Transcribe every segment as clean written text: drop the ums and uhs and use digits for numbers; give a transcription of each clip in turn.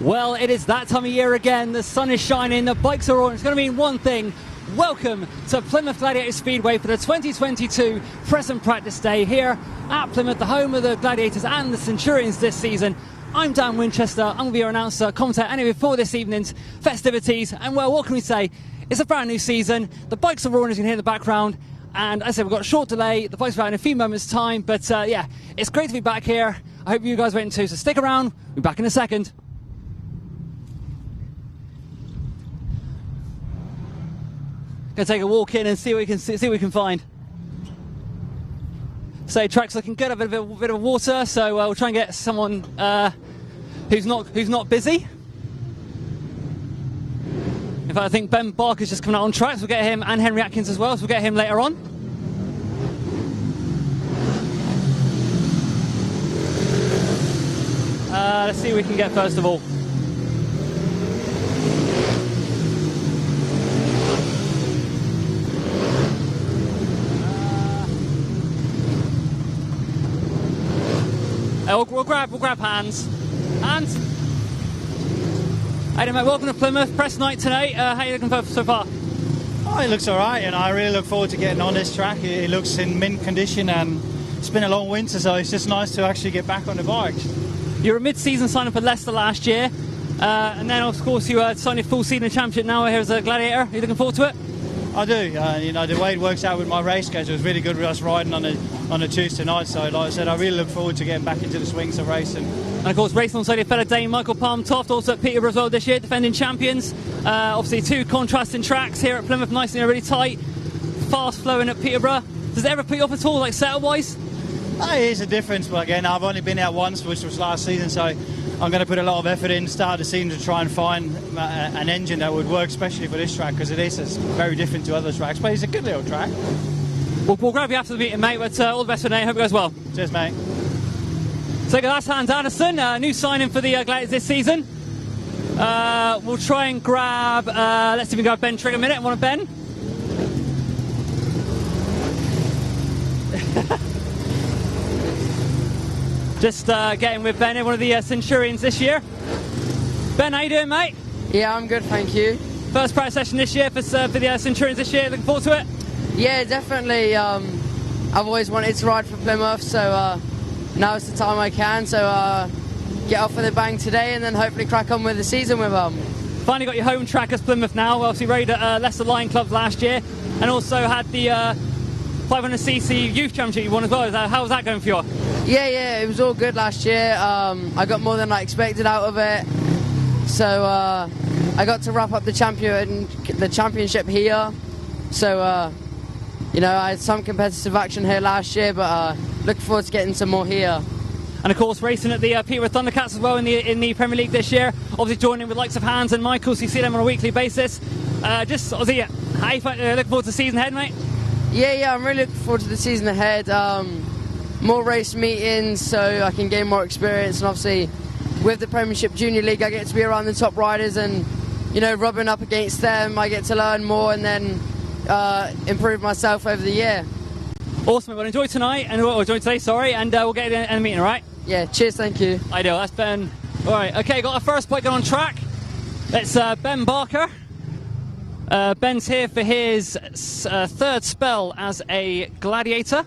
Well, it is that time of year again. The sun is shining, the bikes are on. It's going to mean one thing. Welcome to Plymouth Gladiators Speedway for the 2022 Press and Practice Day here at Plymouth, the home of the Gladiators and the Centurions this season. I'm Dan Winchester. I'm going to be your announcer, commentator, anyway, for this evening's festivities. And well, what can we say? It's a brand new season. The bikes are roaring, as you can hear in the background. And as I said, we've got a short delay. The bikes are out in a few moments' time. But yeah, it's great to be back here. I hope you guys waiting too. So stick around. We'll be back in a second. Gonna take a walk in and see what we can find. So track's looking good. A bit of water. So we'll try and get someone who's not busy. In fact, I think Ben Barker's just coming out on track. So we'll get him, and Henry Atkins as well. So we'll get him later on. Let's see what we can get first of all. We'll grab hands. Hands. Hey, mate, welcome to Plymouth. Press night tonight. How are you looking for so far? Oh, it looks all right, and I really look forward to getting on this track. It looks in mint condition, and it's been a long winter, so it's just nice to actually get back on the bikes. You were a mid-season sign-up for Leicester last year, and then of course you signed a full season championship now here as a Gladiator. Are you looking forward to it? I do. You know, the way it works out with my race schedule is really good with us riding on a Tuesday night. So, like I said, I really look forward to getting back into the swings of racing. And of course, racing alongside your fellow Dane Michael Palm-Toft, also at Peterborough as well this year, defending champions. Obviously, two contrasting tracks here at Plymouth, nice and really tight, fast flowing at Peterborough. Does it ever put you off at all, like setup-wise? It is a difference, but again, I've only been out once, which was last season, so I'm going to put a lot of effort in, start the season to try and find an engine that would work, especially for this track, because it's very different to other tracks, but it's a good little track. We'll grab you after the meeting, mate, but all the best for today. Hope it goes well. Cheers, mate. So that's Hans Anderson, new signing for the Gladiators this season. We'll try and grab, let's see if we can grab Ben Trigg a minute. Want a Ben? Just getting with Ben, one of the Centurions this year. Ben, how you doing, mate? Yeah, I'm good, thank you. First practice session this year for the Centurions this year. Looking forward to it? Yeah, definitely. I've always wanted to ride for Plymouth, so now is the time I can. So get off with a bang today, and then hopefully crack on with the season with them. Finally got your home track as Plymouth now. Obviously rode at Leicester Lion Club last year, and also had the 500cc Youth Championship you won as well. How was that going for you? Yeah, it was all good last year. I got more than I expected out of it. So I got to wrap up the championship here. So, you know, I had some competitive action here last year, but looking forward to getting some more here. And of course, racing at the Peterborough Thundercats as well in the Premier League this year. Obviously joining with likes of Hans and Michael, so you see them on a weekly basis. Just obviously, how you looking forward to the season ahead, mate? Yeah, I'm really looking forward to the season ahead. More race meetings so I can gain more experience, and obviously with the Premiership Junior League I get to be around the top riders, and you know, rubbing up against them I get to learn more and then improve myself over the year. Awesome, well enjoy tonight, and enjoy today, sorry, and we'll get in a meeting, alright? Yeah, cheers, thank you. Ideal, that's Ben. Alright, okay, got our first bike on track. It's Ben Barker. Ben's here for his third spell as a Gladiator.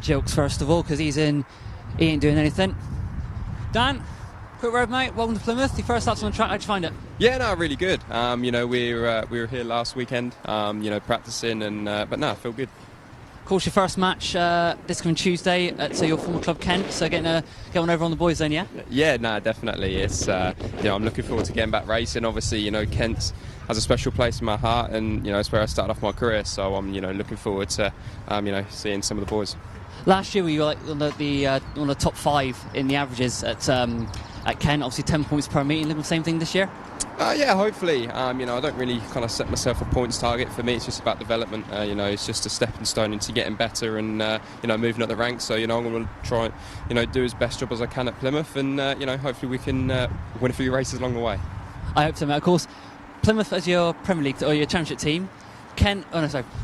Jilks first of all, because he ain't doing anything. Dan, quick word, mate. Welcome to Plymouth. Your first starts on the track. How'd you find it? Yeah, no, really good. We were here last weekend, practicing, and but no, I feel good. Of course, your first match this coming Tuesday at your former club Kent. So get one over on the boys then, yeah? Yeah, no, definitely. It's I'm looking forward to getting back racing. Obviously, Kent has a special place in my heart, and it's where I started off my career. So I'm looking forward to seeing some of the boys. Last year, you were like on the top 5 in the averages at Kent. Obviously, 10 points per meeting. Looking the same thing this year. Yeah, hopefully. I don't really kind of set myself a points target. For me, it's just about development. It's just a stepping stone into getting better and moving up the ranks. So I'm going to try do as best job as I can at Plymouth, and hopefully we can win a few races along the way. I hope so, mate. Of course, Plymouth as your Premier League or your Championship team.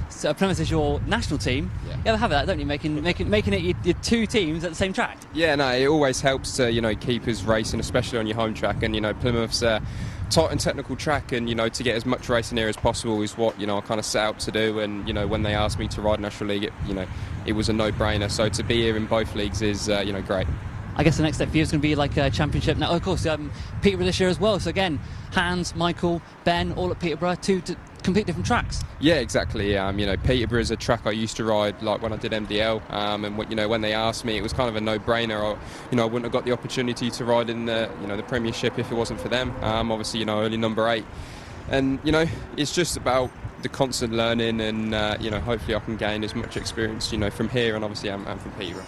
So Plymouth is your national team. Yeah. You ever have that, don't you? Making it your 2 teams at the same track. Yeah, no, it always helps to keep us racing, especially on your home track. And Plymouth's tight and technical track, and to get as much racing here as possible is what I kind of set out to do. And when they asked me to ride National League, it was a no-brainer. So to be here in both leagues is great. I guess the next step for you is going to be like a championship. Now, of course, Peterborough this year as well. So again, Hans, Michael, Ben, all at Peterborough to compete different tracks. Yeah, exactly. Peterborough is a track I used to ride like when I did MDL, and when they asked me, it was kind of a no-brainer. I wouldn't have got the opportunity to ride in the the Premiership if it wasn't for them. Obviously, only number 8, and it's just about the constant learning, and hopefully I can gain as much experience from here, and obviously I'm from Peterborough.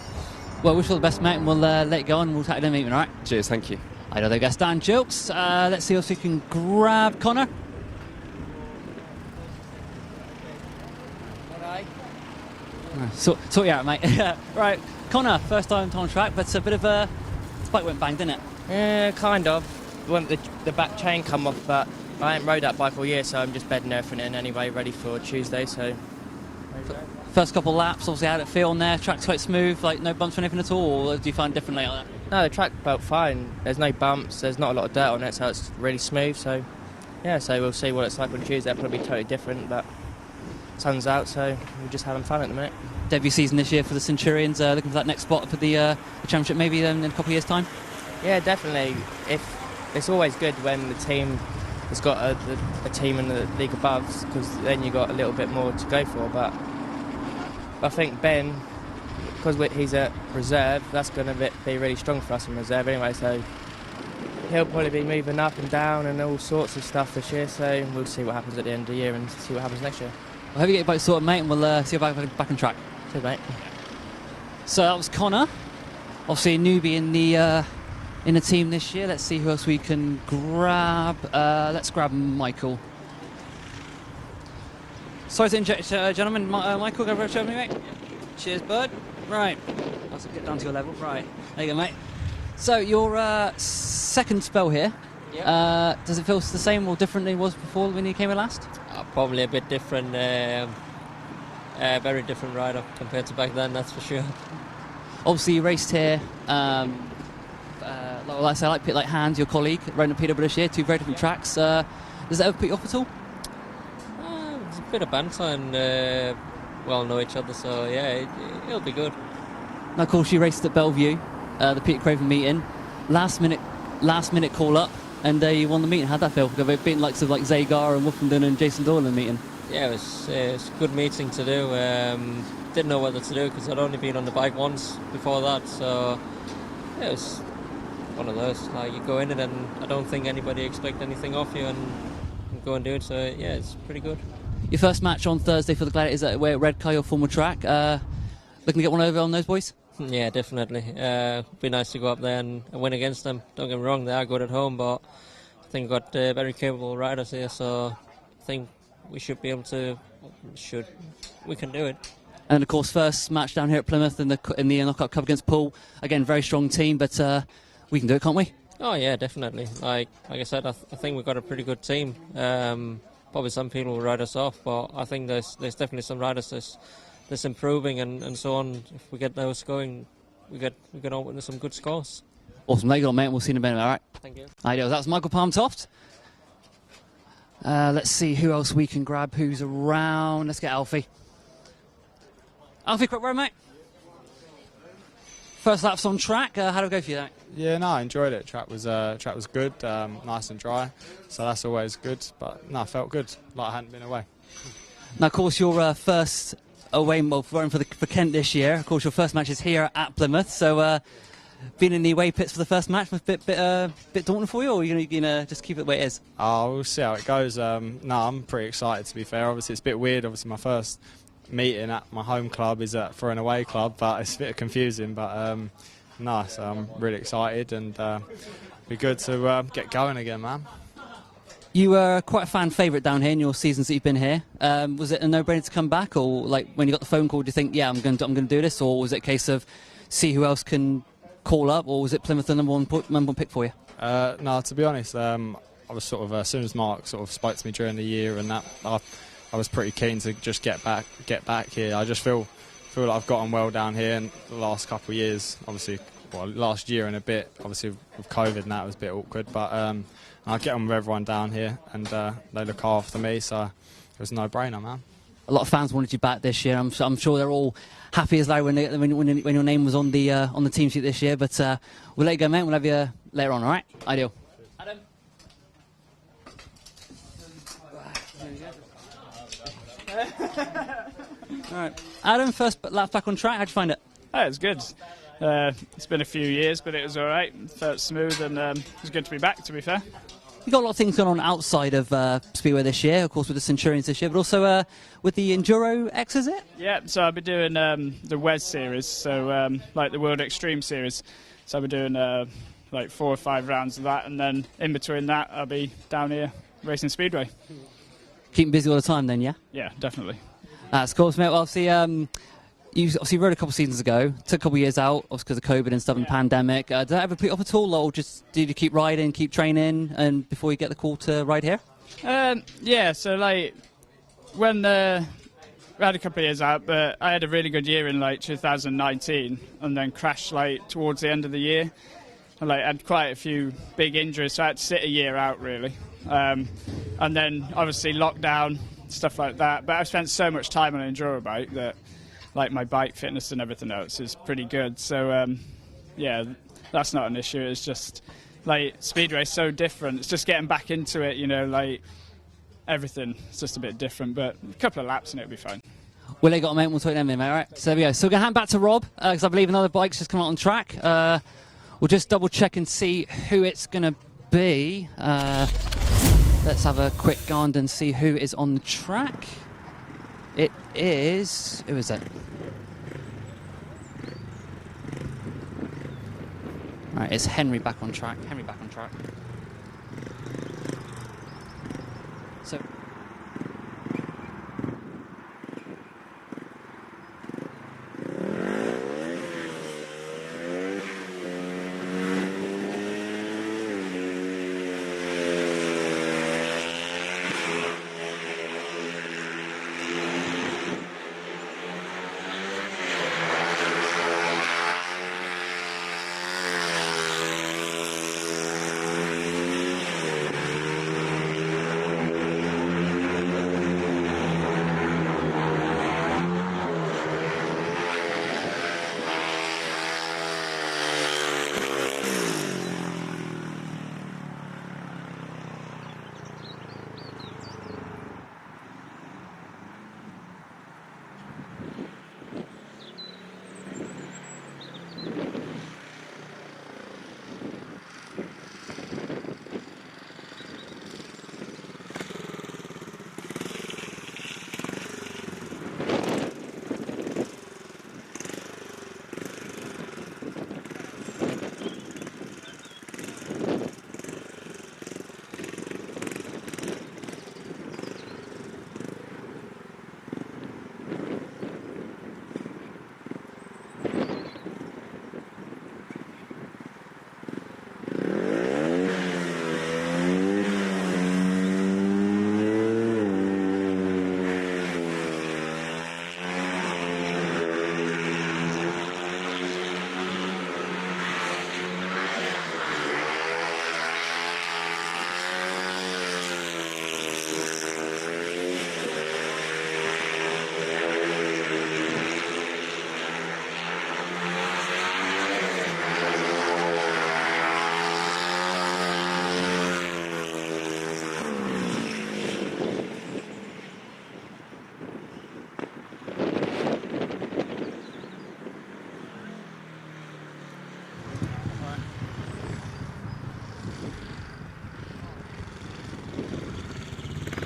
Well, wish you all the best, mate, and we'll let you go on. We'll take them meeting, all right? Cheers, thank you. I know they guess Dan Jilks. Let's see if we can grab Connor. Sort you out, mate. Right, Connor, first time on track, but a bit of a bike went bang, didn't it? Yeah, kind of. When the back chain come off, but I haven't rode that bike all year, so I'm just bedding everything in anyway, ready for Tuesday. So first couple of laps, obviously, how did it feel on there? Track's quite smooth, like no bumps or anything at all, or do you find it differently on that? No, the track felt fine. There's no bumps, there's not a lot of dirt on it, so it's really smooth. So yeah, so we'll see what it's like on Tuesday. It'll probably be totally different, but sun's out, so we're just having fun at the minute. Debut season this year for the Centurions, looking for that next spot for the championship maybe in a couple of years' time? Yeah, definitely. It's always good when the team has got a team in the league above, because then you got a little bit more to go for. But I think Ben, because he's a reserve, that's going to be really strong for us in reserve anyway, so he'll probably be moving up and down and all sorts of stuff this year, so we'll see what happens at the end of the year and see what happens next year. I hope you get your bike sorted, mate, and we'll see you back on track. Cheers, mate. So that was Connor, obviously a newbie in the team this year. Let's see who else we can grab. Let's grab Michael. Sorry to interject, gentlemen. Michael, go over and show me, mate. Cheers, bud. Right, I'll get down to your level. Right, there you go, mate. So your second spell here. Yep. Does it feel the same or different than it was before when you came in last? Probably a bit different. Very different rider compared to back then, that's for sure. Obviously, you raced here. Like Hans, your colleague, riding at Peterborough this year, 2 very different tracks. Does that ever put you off at all? It's a bit of banter and we all know each other, so yeah, it'll be good. Now, of course, you raced at Bellevue, the Peter Craven meeting. Last minute call up, and you won the meeting. How'd that feel? They've beaten likes of like Zagar and Woofenden and Jason Doyle in the meeting. Yeah, it was a good meeting to do. Didn't know whether to do because I'd only been on the bike once before that, so yeah, it was one of those. Like, you go in it and I don't think anybody expect anything off you, and go and do it. So yeah, it's pretty good. Your first match on Thursday for the Gladiators at Redcar, your former track. Looking to get one over on those boys? Yeah, definitely. It'd be nice to go up there and win against them. Don't get me wrong, they are good at home, but I think we've got very capable riders here, so I think we should be able to. We can do it. And of course, first match down here at Plymouth in the Knockout Cup against Poole. Again, very strong team, but we can do it, can't we? Oh yeah, definitely. Like I said, I think we've got a pretty good team. Probably some people will ride us off, but I think there's definitely some riders that's improving and so on. If we get those going, we get on with some good scores. Awesome, there you go, mate. We'll see you in a minute. All right. Thank you. Ideal. That's Michael Palmtoft. Let's see who else we can grab. Who's around? Let's get Alfie. Alfie, quick word, mate. first laps on track. How did it go for you, Dominik? Yeah, no, I enjoyed it. Track was good, nice and dry, so that's always good. But no, I felt good, like I hadn't been away. Now, of course, your first away run for Kent this year. Of course, your first match is here at Plymouth. So, being in the away pits for the first match was a bit daunting for you, or are you gonna just keep it the way it is? Oh, we'll see how it goes. No, I'm pretty excited, to be fair. Obviously, it's a bit weird. Obviously, my first meeting at my home club is for an away club, but it's a bit confusing. But no, so I'm really excited, and be good to get going again, man. You were quite a fan favourite down here in your seasons that you've been here. Was it a no-brainer to come back, or like when you got the phone call, do you think, yeah, I'm going to do this, or was it a case of see who else can call up, or was it Plymouth the number one pick for you? No, to be honest, I was sort of as soon as Mark sort of spoke to me during the year, and that I was pretty keen to just get back here. I just feel like I've gotten well down here in the last couple of years. Obviously, well, last year and a bit. Obviously, with COVID and that, it was a bit awkward, but I get on with everyone down here, and they look after me, so it was a no-brainer, man. A lot of fans wanted you back this year. I'm sure they're all happy as loud when your name was on the team sheet this year. But we'll let you go, mate. We'll have you later on. All right? Ideal. Adam. All right, Adam. First lap back on track. How'd you find it? Oh, it was good. It's been a few years, but it was all right. Felt smooth, and it was good to be back, to be fair. You've got a lot of things going on outside of Speedway this year, of course, with the Centurions this year, but also with the Enduro X, is it? Yeah, so I'll be doing the WES series, so like the World Extreme series. So I'll be doing like 4 or 5 rounds of that, and then in between that, I'll be down here racing Speedway. Keeping busy all the time then, yeah? Yeah, definitely. That's cool, mate. Well, obviously, you obviously rode a couple of seasons ago, took a couple of years out, obviously because of COVID and stuff and the pandemic. Did that ever put you off at all, or just did you keep riding, keep training, and before you get the call to ride here? Yeah, so like when I had a couple of years out, but I had a really good year in like 2019, and then crashed like towards the end of the year. I like had quite a few big injuries, so I had to sit a year out really. And then obviously lockdown, stuff like that. But I've spent so much time on an enduro bike that like my bike fitness and everything else is pretty good. So yeah, that's not an issue. It's just like Speedway is so different. It's just getting back into it, you know, like everything. It's just a bit different, but a couple of laps and it'll be fine. Well, they got a mate. We'll talk to them in, mate. All right. So there we go. So we're going to hand back to Rob because I believe another bike's just come out on track. We'll just double check and see who it's going to be. Let's have a quick gander and see who is on the track. It is... Who is it? Right, it's Henry back on track. Henry back on track. So...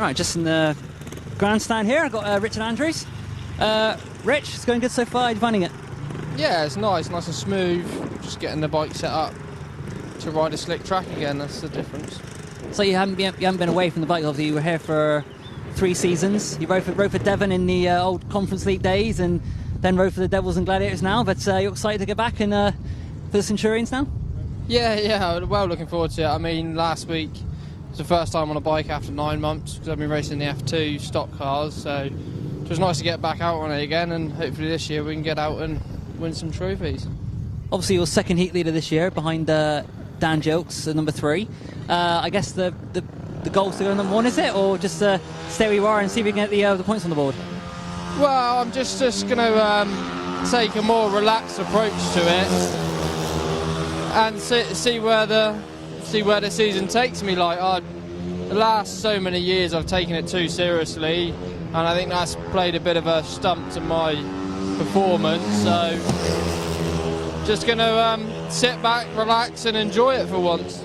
Right, just in the grandstand here, I've got Richard Andrews. Rich, it's going good so far. How are you finding it? Yeah, it's nice and smooth. Just getting the bike set up to ride a slick track again. That's the difference. So you haven't been away from the bike, obviously. You were here for 3 seasons. You rode for Devon in the old Conference League days, and then rode for the Devils and Gladiators now. But you're excited to get back in for the Centurions now? Yeah, well looking forward to it. I mean, last week was the first time on a bike after 9 months because I've been racing the F2 stock cars. So it was nice to get back out on it again, and hopefully this year we can get out and win some trophies. Obviously, you're second heat leader this year behind Dan Jilks at number 3. I guess the goal is to go number 1, is it, or just stay where you are and see if we can get the points on the board? Well, I'm just going to take a more relaxed approach to it and see where the season takes me. Like the last so many years, I've taken it too seriously, and I think that's played a bit of a stump to my performance. So just going to sit back, relax, and enjoy it for once.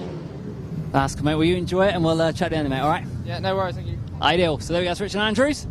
That's cool, mate. Will you enjoy it, and we'll chat in a minute, all right? Yeah, no worries, thank you. Ideal. So there we go, that's Richard Andrews.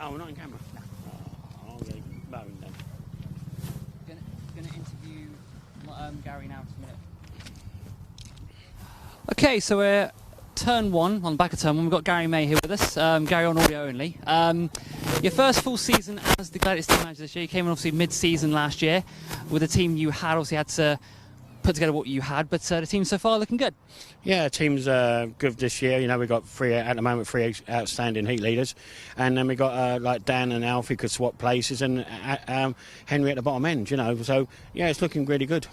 Oh, we're not on camera? No. Oh, I'll get bone then. Going to interview Gary now for a minute. Okay, so we're turn one, on the back of turn one. We've got Gary May here with us. Gary on audio only. Your first full season as the Gladiators team manager this year. You came in obviously mid-season last year with the team you had. Obviously had to put together what you had, but the team so far looking good. Yeah, the team's good this year. You know, we've got three outstanding heat leaders, and then we got like Dan and Alfie could swap places, and Henry at the bottom end. You know, so yeah, it's looking really good.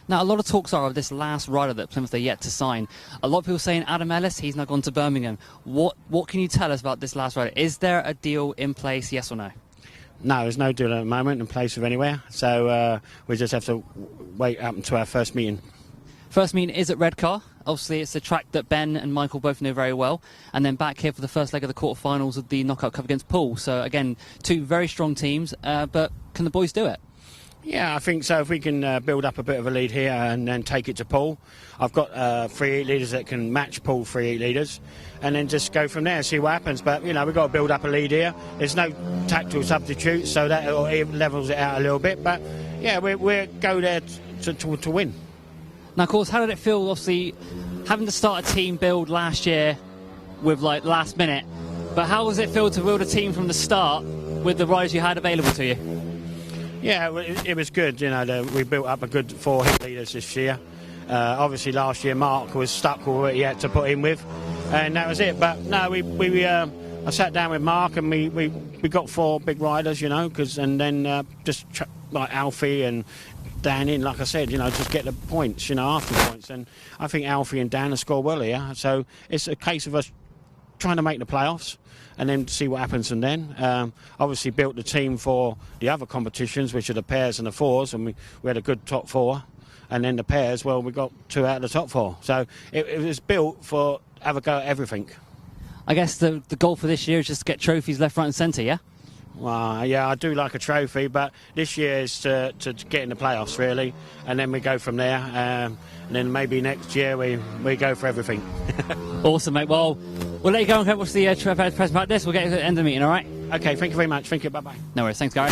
Now, a lot of talks are of this last rider that Plymouth are yet to sign. A lot of people saying Adam Ellis, he's now gone to Birmingham. What can you tell us about this last rider? Is there a deal in place, yes or no? No, there's no deal at the moment in place of anywhere, so we just have to wait up until our first meeting. First meeting is at Redcar. Obviously, it's a track that Ben and Michael both know very well. And then back here for the first leg of the quarterfinals of the knockout cup against Poole. So, again, two very strong teams, but can the boys do it? Yeah, I think so. If we can build up a bit of a lead here and then take it to Poole. I've got 3 heat leaders that can match Poole 3 heat leaders, and then just go from there, see what happens. But, you know, we've got to build up a lead here. There's no tactical substitutes, so that levels it out a little bit. But, yeah, we'll go there to win. Now, of course, how did it feel, obviously, having to start a team build last year with like last minute, but how does it feel to build a team from the start with the riders you had available to you? Yeah, it was good. You know, we built up a good 4 hit leaders this year. Obviously, last year Mark was stuck with what he had to put in with, and that was it. But no, I sat down with Mark and we got 4 big riders, you know, and then like Alfie and Dan in, like I said, you know, just get the points, you know, after the points. And I think Alfie and Dan have scored well here, so it's a case of us trying to make the playoffs and then see what happens from then. Obviously built the team for the other competitions, which are the pairs and the 4s, and we had a good top 4. And then the pairs, well, we got 2 out of the top 4. So it was built for have a go at everything. I guess the goal for this year is just to get trophies left, right and centre, yeah? Well, yeah, I do like a trophy, but this year is to get in the playoffs, really, and then we go from there. And then maybe next year we go for everything. Awesome, mate. Well, we'll let you go and watch the press practice. We'll get you at the end of the meeting, all right? Okay, thank you very much. Thank you, bye-bye. No worries. Thanks, Gary.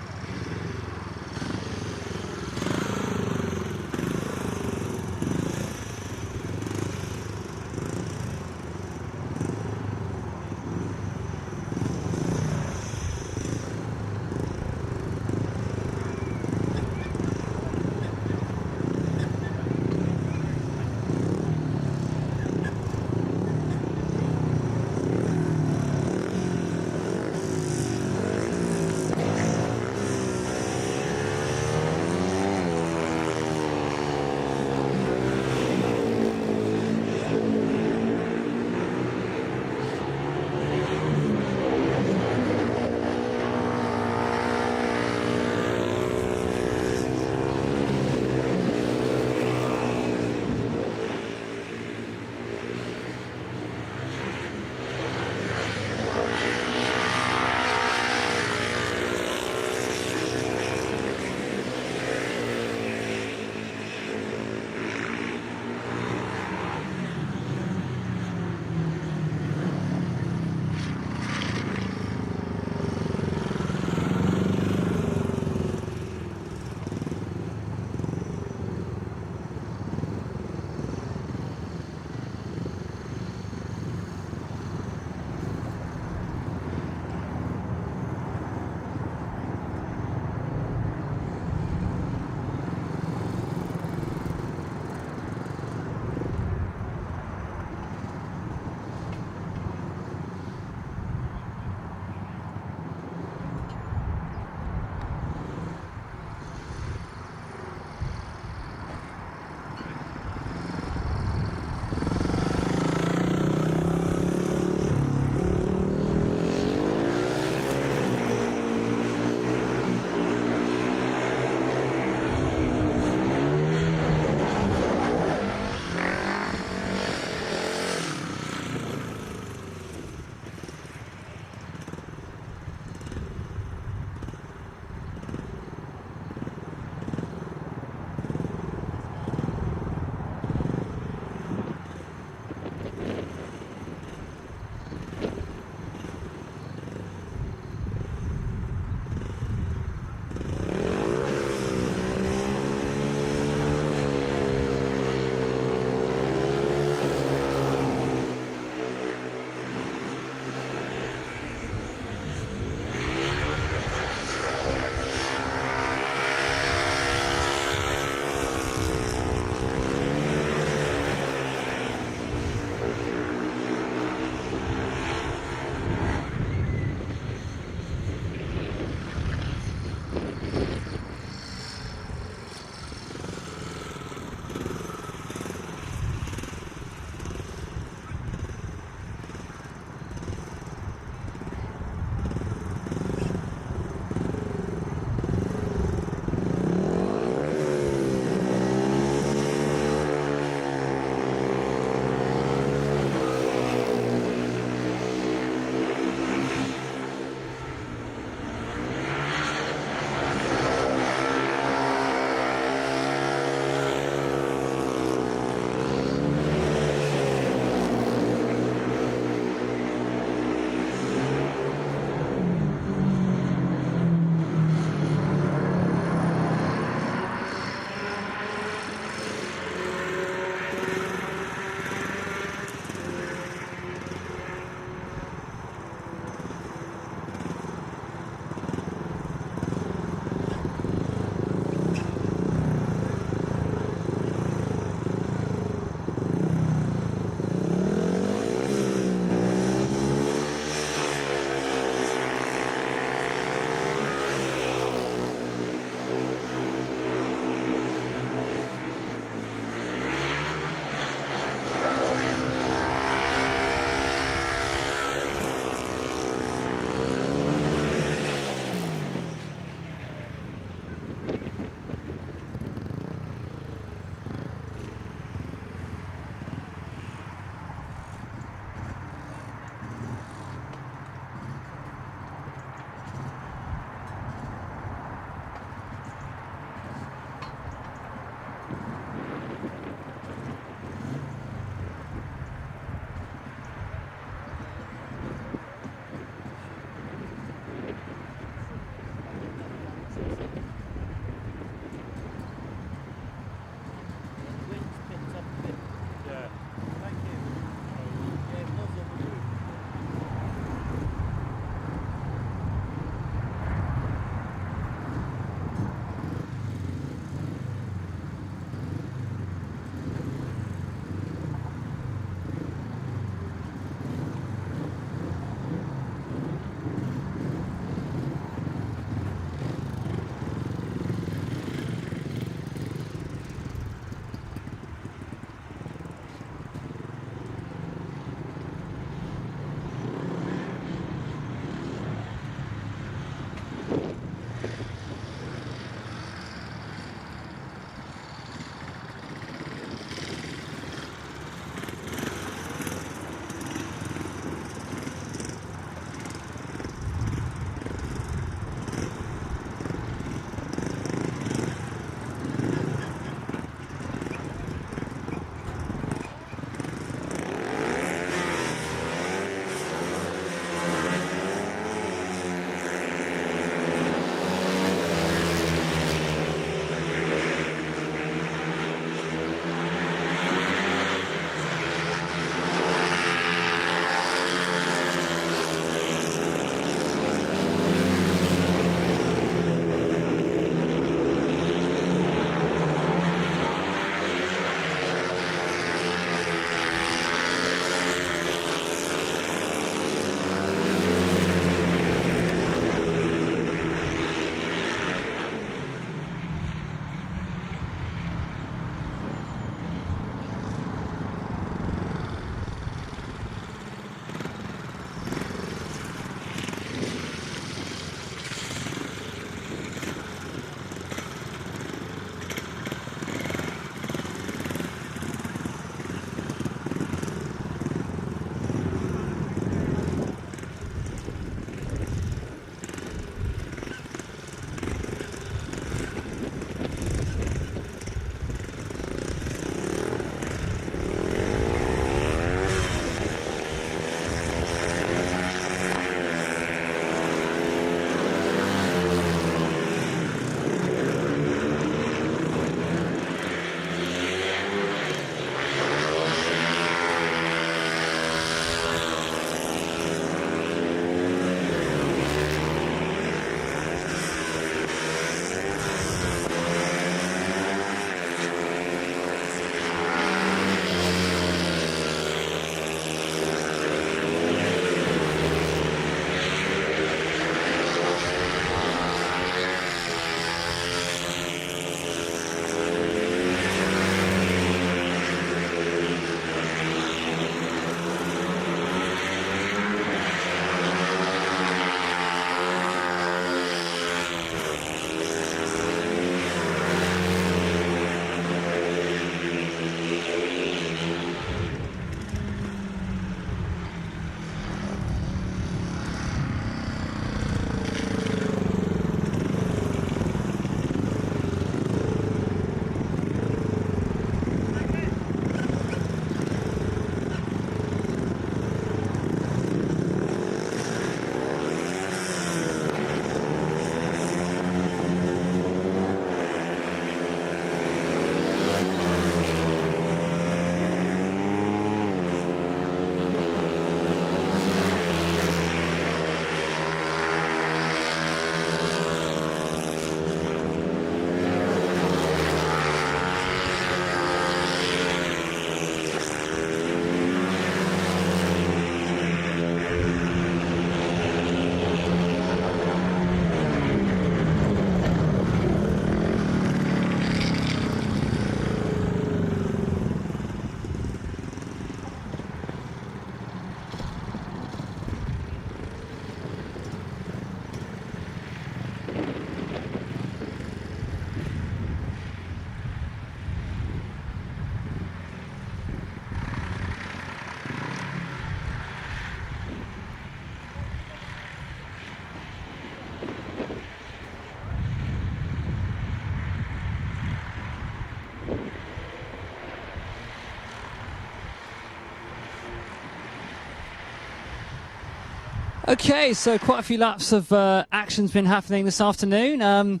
Okay, so quite a few laps of action's been happening this afternoon.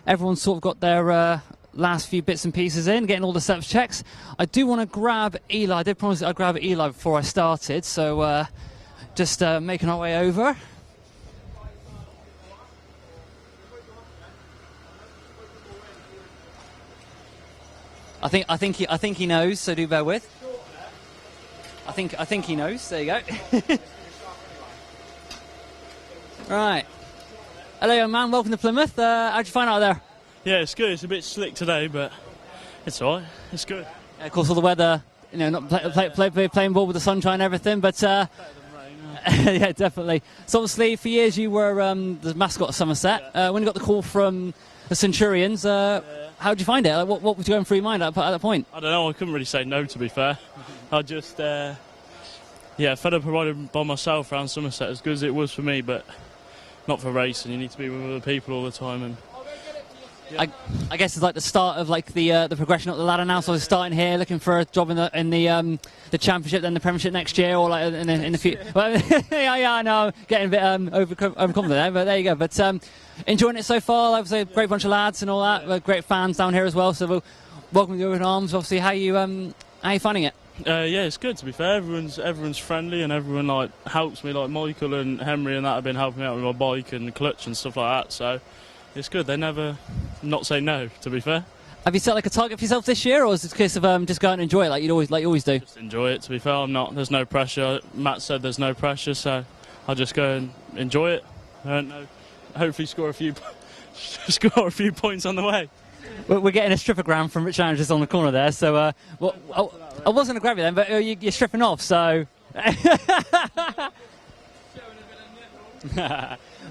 Everyone's sort of got their last few bits and pieces in, getting all the setup checks. I do want to grab Eli. I did promise that I'd grab Eli before I started, so just making our way over. I think he knows, so do bear with. I think he knows. There you go. Right. Hello, young man. Welcome to Plymouth. How'd you find out there? Yeah, it's good. It's a bit slick today, but it's all right. It's good. Of course, all the weather. You know, not playing ball with the sunshine and everything, but better than rain. yeah, definitely. So obviously, for years you were the mascot of Somerset. Yeah. When you got the call from the Centurions, how did you find it? Like, what was going through your mind at that point? I don't know. I couldn't really say no, to be fair. I just, fed up riding by myself around Somerset, as good as it was for me, but not for racing. You need to be with other people all the time. And I guess it's like the start of like the progression up the ladder now. So I was starting here, looking for a job in the championship, then the Premiership next year, or like in the future. Well, yeah, I know, getting a bit overconfident there, but there you go. But enjoying it so far. Obviously, a great bunch of lads and all that. We're great fans down here as well. So we'll welcome you with open arms. Obviously, how you finding it? yeah, it's good, to be fair. Everyone's friendly, and everyone like helps me. Like Michael and Henry and that have been helping me out with my bike and clutch and stuff like that. So it's good. They never not say no, to be fair. Have you set like a target for yourself this year, or is it a case of just go out and enjoy it like you always do? Just enjoy it, to be fair. There's no pressure. Matt said there's no pressure, so I'll just go and enjoy it. And hopefully score a few points on the way. We're getting a strippogram from Rich Andrews on the corner there, so I wasn't going to grab you then, but you're stripping off, so...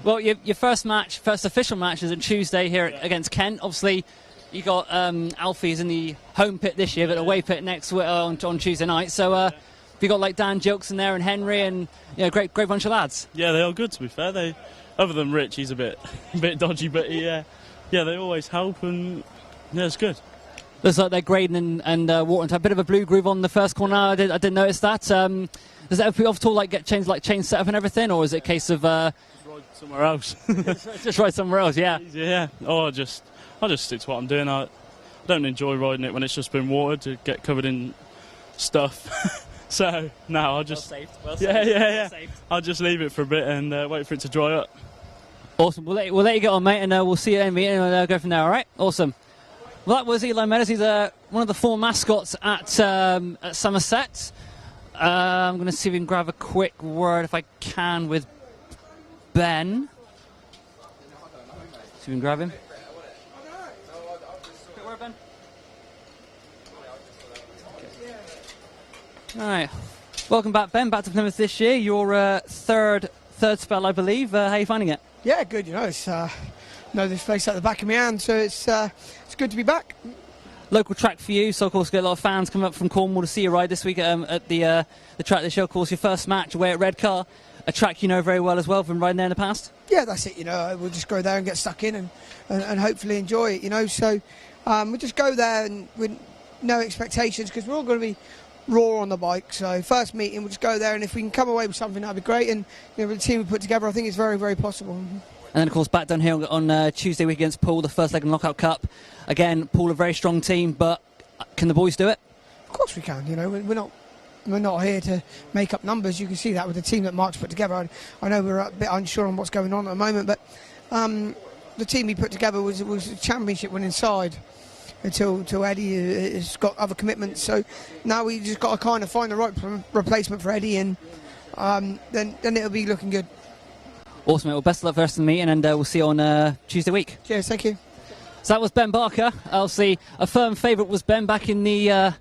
Well, your first official match is on Tuesday here against Kent. Obviously, you got Alfie's in the home pit this year, but away pit next on Tuesday night. So you got like Dan Jilks in there and Henry, and great bunch of lads. Yeah, they are good, to be fair. Other than Rich, he's a bit dodgy, but they always help, and yeah, it's good. Looks like they're grading and watering to a bit of a blue groove on the first corner. I did notice that. Does that ever at all get change setup and everything, or is it a case of ride somewhere else? just ride somewhere else? Yeah. Yeah. Oh, I just stick to what I'm doing. I don't enjoy riding it when it's just been watered to get covered in stuff. So no, I'll just well saved. I'll just leave it for a bit and wait for it to dry up. Awesome. We'll let you get on, mate, and we'll see you in the meeting and go from there. All right. Awesome. Well, that was Eli Meadows. He's one of the 4 mascots at Somerset. I'm going to see if we can grab a quick word, if I can, with Ben. See if we can grab him. Quick word, Ben. Okay. All right. Welcome back, Ben. Back to Plymouth this year. Your third spell, I believe. How are you finding it? Yeah, good. It's know this place at the back of my hand, so it's good to be back. Local track for you, so of course get a lot of fans coming up from Cornwall to see you ride this week at the track this year. Of course, your first match away at Redcar, a track you know very well as well from riding there in the past. Yeah, that's it. We'll just go there and get stuck in and hopefully enjoy it. So we'll just go there and with no expectations, because we're all going to be raw on the bike. So first meeting, we'll just go there, and if we can come away with something, that'd be great. And with the team we put together, I think it's very, very possible. And then, of course, back down here on Tuesday week against Poole, the first leg of the Knockout Cup. Again, Poole, a very strong team, but can the boys do it? Of course we can. We're not here to make up numbers. You can see that with the team that Mark's put together. I know we're a bit unsure on what's going on at the moment, but the team he put together was a championship winning side until Eddie has got other commitments. So now we just got to kind of find the right replacement for Eddie, and then it'll be looking good. Awesome, mate. Well, best of luck for the rest of the meeting, and we'll see you on Tuesday week. Cheers, thank you. So that was Ben Barker. I'll see a firm favourite was Ben back in the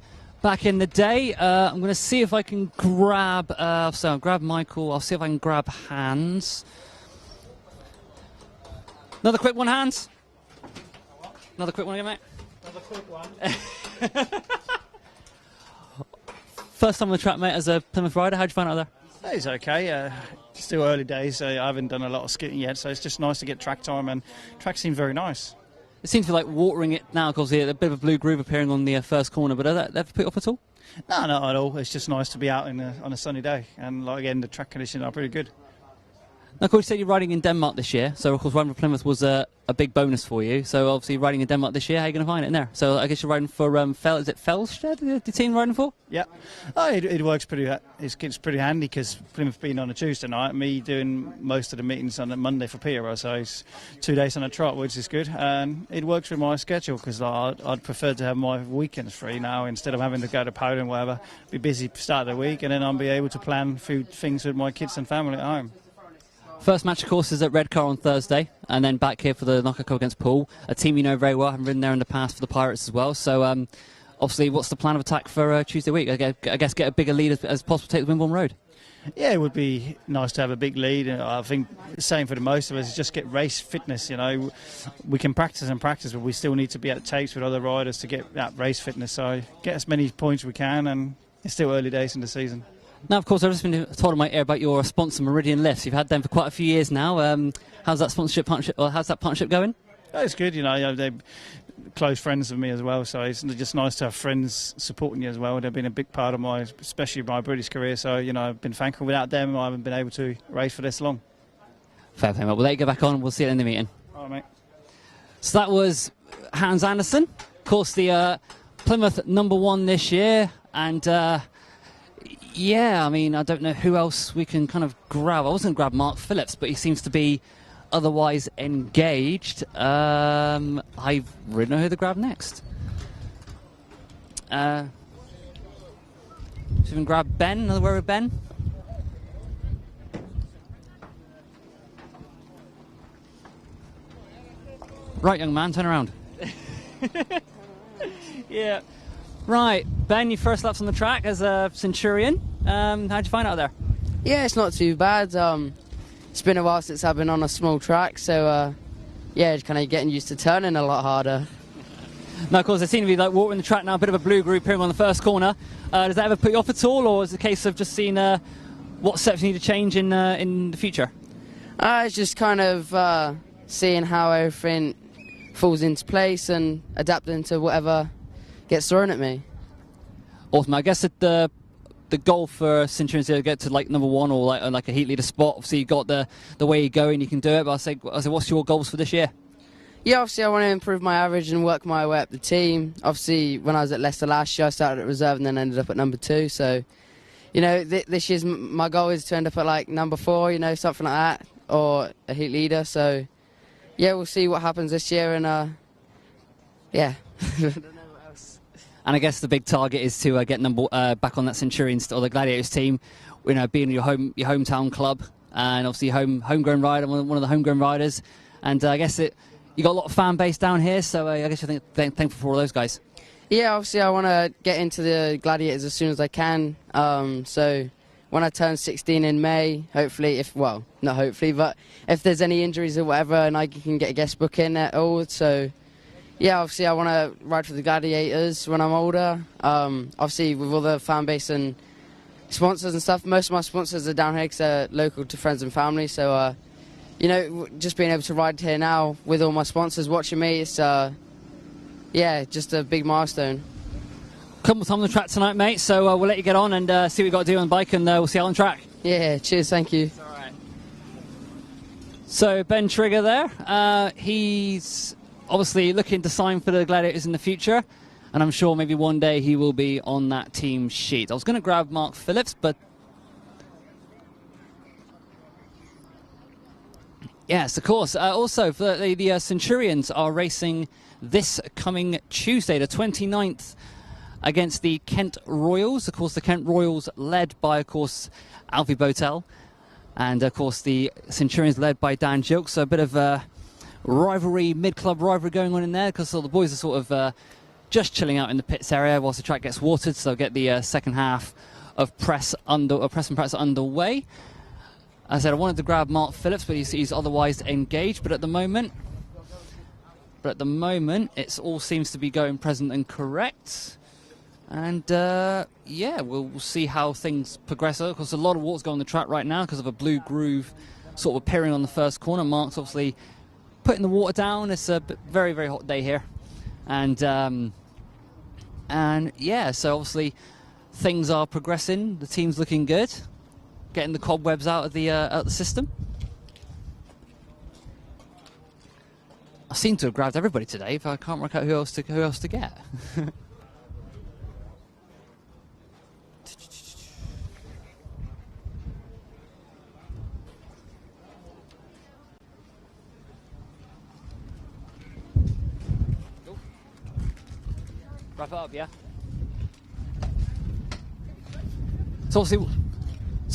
day. I'm going to see if I can grab. So I'll grab Michael. I'll see if I can grab Hans. Another quick one, Hans. Another quick one again, mate. Another quick one. First time on the track, mate, as a Plymouth rider. How'd you find out there? It's okay. Still early days. I haven't done a lot of skiing yet, so it's just nice to get track time, and track seems very nice. It seems to be like watering it now, because a bit of a blue groove appearing on the first corner, but have that put it off at all? No, not at all. It's just nice to be out on a sunny day, and again, the track conditions are pretty good. Now, of course, you said you're riding in Denmark this year, so of course riding for Plymouth was a big bonus for you. So obviously riding in Denmark this year, how are you going to find it in there? So I guess you're riding for is it Felsted, the team riding for? Yeah, it works pretty. It's pretty handy because Plymouth being on a Tuesday night, me doing most of the meetings on a Monday for Peterborough, so it's 2 days on a trot, which is good, and it works with my schedule because I'd prefer to have my weekends free now instead of having to go to Poland, whatever. Be busy start of the week, and then I'll be able to plan food things with my kids and family at home. First match, of course, is at Redcar on Thursday, and then back here for the knockout against Poole, a team you know very well, having ridden there in the past for the Pirates as well. So, obviously, what's the plan of attack for Tuesday week? I guess get a bigger lead as possible to take the Wimborne Road. Yeah, it would be nice to have a big lead. I think the same for the most of us is just get race fitness. You know, we can practice and practice, but we still need to be at tapes with other riders to get that race fitness. So get as many points we can, and it's still early days in the season. Now, of course, I've just been told in my ear about your sponsor, Meridian Lifts. You've had them for quite a few years now. How's that partnership going? Oh, it's good. You know, they're close friends of me as well, so it's just nice to have friends supporting you as well. They've been a big part of especially my British career. So, you know, I've been thankful. Without them, I haven't been able to race for this long. Fair play, mate. We'll let you go back on. We'll see you in the meeting. All right, mate. So that was Hans Andersen, of course, the Plymouth #1 this year, and. Yeah, I mean, I don't know who else we can kind of grab. I was going to grab Mark Phillips, but he seems to be otherwise engaged. I really don't know who to grab next. Should we even grab Ben? Another word with Ben? Right, young man, turn around. Yeah. Right, Ben, your first laps on the track as a Centurion. How'd you find out there? Yeah, it's not too bad. It's been a while since I've been on a small track, so yeah, kind of getting used to turning a lot harder. Now, of course, they seem to be like watering the track now, a bit of a blue group here on the first corner. Does that ever put you off at all, or is it a case of just seeing what steps you need to change in the future? It's just kind of seeing how everything falls into place and adapting to whatever gets thrown at me. Awesome. I guess that the goal for Centurions to get to like #1 or like a heat leader spot. Obviously, you got the way you go and you can do it. But I say, what's your goals for this year? Yeah, obviously I want to improve my average and work my way up the team. Obviously, when I was at Leicester last year, I started at reserve and then ended up at #2. So, you know, this year's my goal is to end up at like #4, you know, something like that, or a heat leader. So, yeah, we'll see what happens this year, and yeah. And I guess the big target is to get back on that Centurions or the Gladiators team, you know, being your hometown club, and obviously homegrown rider, one of the homegrown riders. And I guess you got a lot of fan base down here, so I guess you're thankful for all those guys. Yeah, obviously I want to get into the Gladiators as soon as I can. So when I turn 16 in May, hopefully, not hopefully, but if there's any injuries or whatever, and I can get a guest book in at all, so. Yeah, obviously I want to ride for the Gladiators when I'm older. Obviously with all the fan base and sponsors and stuff, most of my sponsors are down here because they're local to friends and family. So, you know, just being able to ride here now with all my sponsors watching me, it's, yeah, just a big milestone. Couple time on the track tonight, mate, so we'll let you get on and see what we've got to do on the bike, and we'll see you on track. Yeah, cheers, thank you. All right. So Ben Trigger there, he's obviously looking to sign for the Gladiators in the future, and I'm sure maybe one day he will be on that team sheet. I was going to grab Mark Phillips, but yes, of course. Also, for the Centurions are racing this coming Tuesday, the 29th, against the Kent Royals. Of course, the Kent Royals led by, of course, Alfie Botel, and of course the Centurions led by Dan Jilk. So a bit of rivalry, mid-club rivalry going on in there, because all the boys are sort of just chilling out in the pits area whilst the track gets watered, so get the second half of press and practice underway. As I said, I wanted to grab Mark Phillips, but he's otherwise engaged. But at the moment, it all seems to be going present and correct. And yeah, we'll see how things progress. Of course, a lot of water's going on the track right now because of a blue groove sort of appearing on the first corner. Mark's obviously putting the water down. It's a very, very hot day here, and yeah, so obviously things are progressing. The team's looking good, getting the cobwebs out of the system. I seem to have grabbed everybody today, but I can't work out who else to get. Wrap it up, yeah? So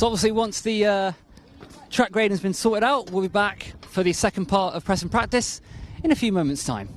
obviously once the track grading has been sorted out, we'll be back for the second part of press and practice in a few moments' time.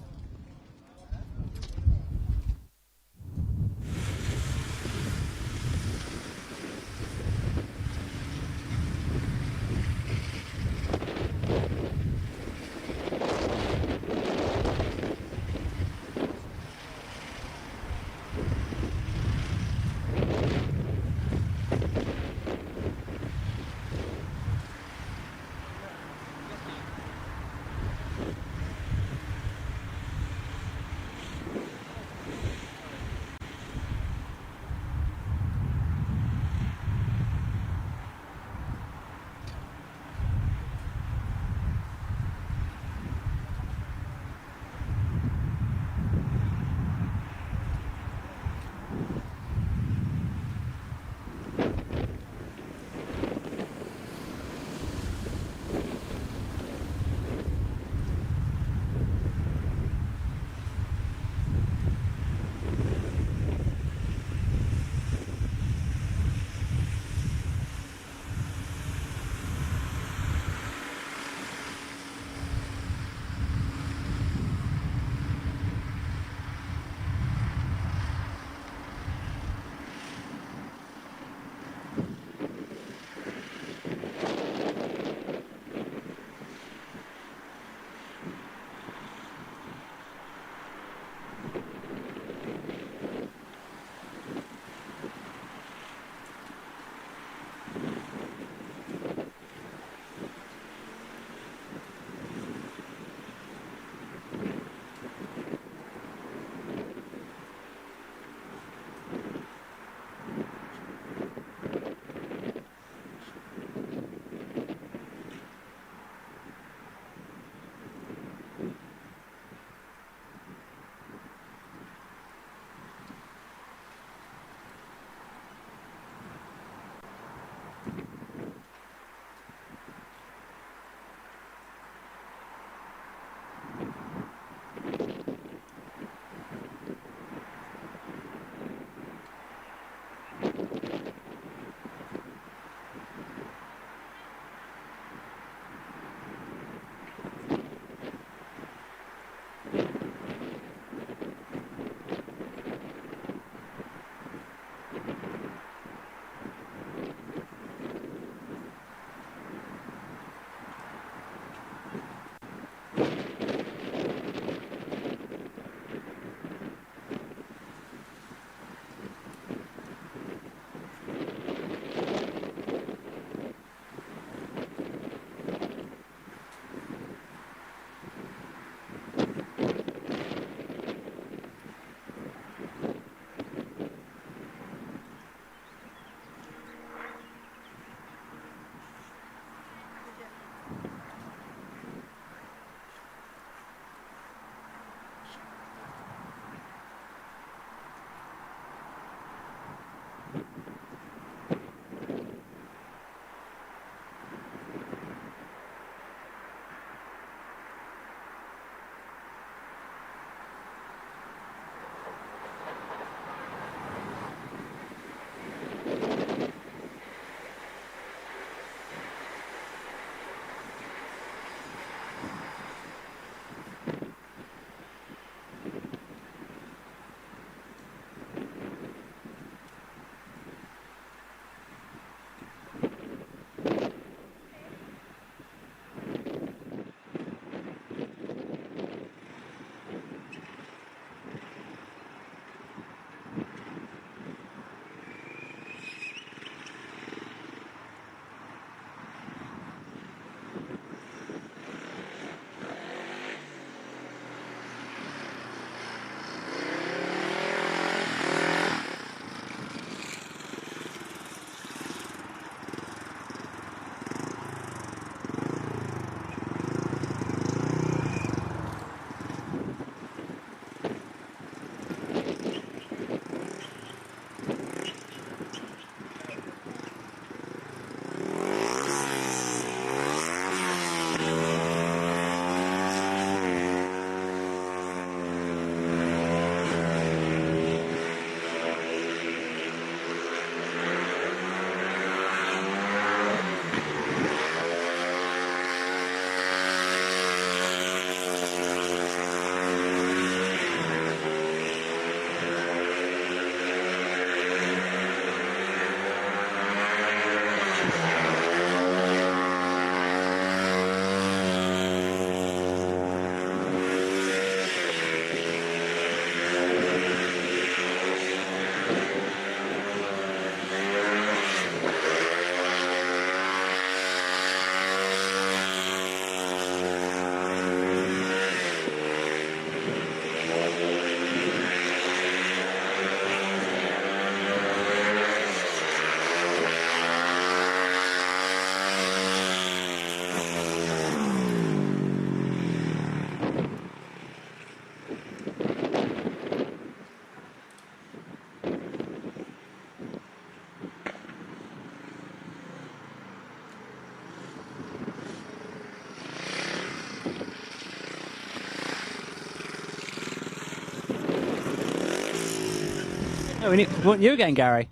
Oh, we want you again, Gary.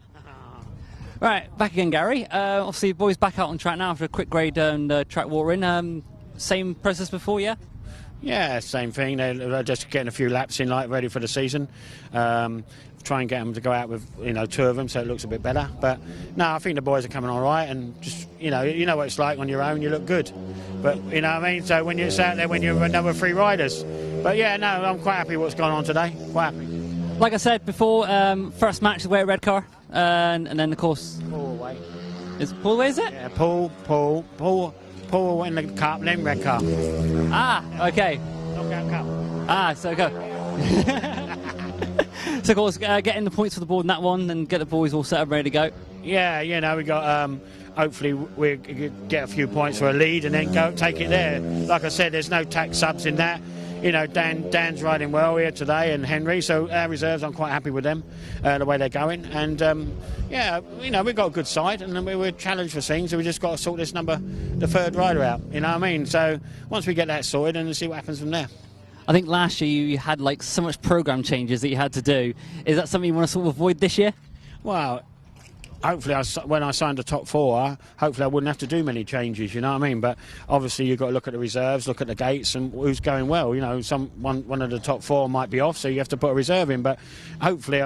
Right, back again, Gary. Obviously, the boys back out on track now after a quick grade and track watering. Same process before, yeah? Yeah, same thing. They're just getting a few laps in, like ready for the season. Try and get them to go out with, you know, 2 of them, so it looks a bit better. But no, I think the boys are coming all right, and just, you know what it's like on your own. You look good, but you know what I mean. So when you're out there, when you're another 3 riders, but yeah, no, I'm quite happy what's gone on today. Quite happy. Like I said before, first match is away at Red Car, and then of course. Paul away. Is Paul away? Is it? Yeah, Paul in the cup, then Red Car. Ah, okay. Knockout cup. Ah, so go. So of course, getting the points for the board in that one, and get the boys all set up, ready to go. Yeah, you know, we got. Hopefully we get a few points for a lead, and then go take it there. Like I said, there's no tax subs in that. You know, Dan's riding well here today, and Henry. So our reserves, I'm quite happy with them, the way they're going. And yeah, you know, we've got a good side, and we're challenged for things. So we just got to sort this the 3rd rider out. You know what I mean? So once we get that sorted, and see what happens from there. I think last year you had like so much program changes that you had to do. Is that something you want to sort of avoid this year? Well, hopefully, when I signed the top 4, hopefully I wouldn't have to do many changes, you know what I mean? But obviously you've got to look at the reserves, look at the gates, and who's going well. You know, one of the top 4 might be off, so you have to put a reserve in. But hopefully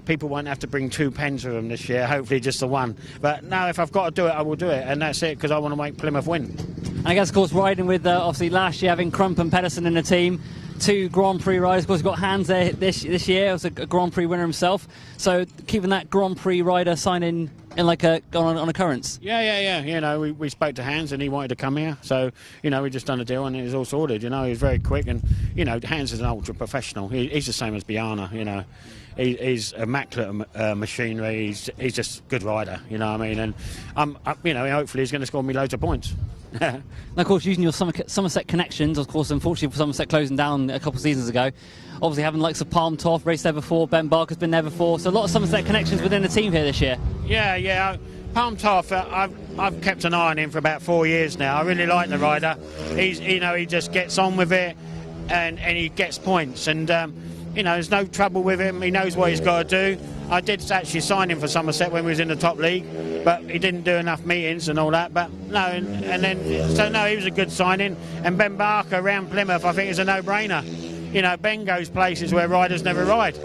people won't have to bring 2 pens with them this year, hopefully just the 1. But no, if I've got to do it, I will do it, and that's it, because I want to make Plymouth win. And I guess, of course, riding with, obviously, last year having Crump and Pedersen in the team, 2 Grand Prix riders. Of course, we've got Hans there this year. He was a Grand Prix winner himself. So keeping that Grand Prix rider signing in like on occurrence. Yeah. You know, we spoke to Hans, and he wanted to come here. So, you know, we just done a deal, and it was all sorted. You know, he was very quick, and, you know, Hans is an ultra professional. He's the same as Bjarne, you know. He's immaculate machinery. He's just a good rider, you know what I mean? And, you know, hopefully he's going to score me loads of points. Now, of course, using your Somerset connections, of course, unfortunately for Somerset closing down a couple of seasons ago, obviously having the likes of Palm Toff, raced there before, Ben Barker's been there before, so a lot of Somerset connections within the team here this year. Yeah. Palm Toff, I've kept an eye on him for about 4 years now. I really like the rider. He just gets on with it, and he gets points, and you know, there's no trouble with him. He knows what he's got to do. I did actually sign him for Somerset when we was in the top league, but he didn't do enough meetings and all that. But no, he was a good signing. And Ben Barker around Plymouth, I think, is a no-brainer. You know, Ben goes places where riders never ride,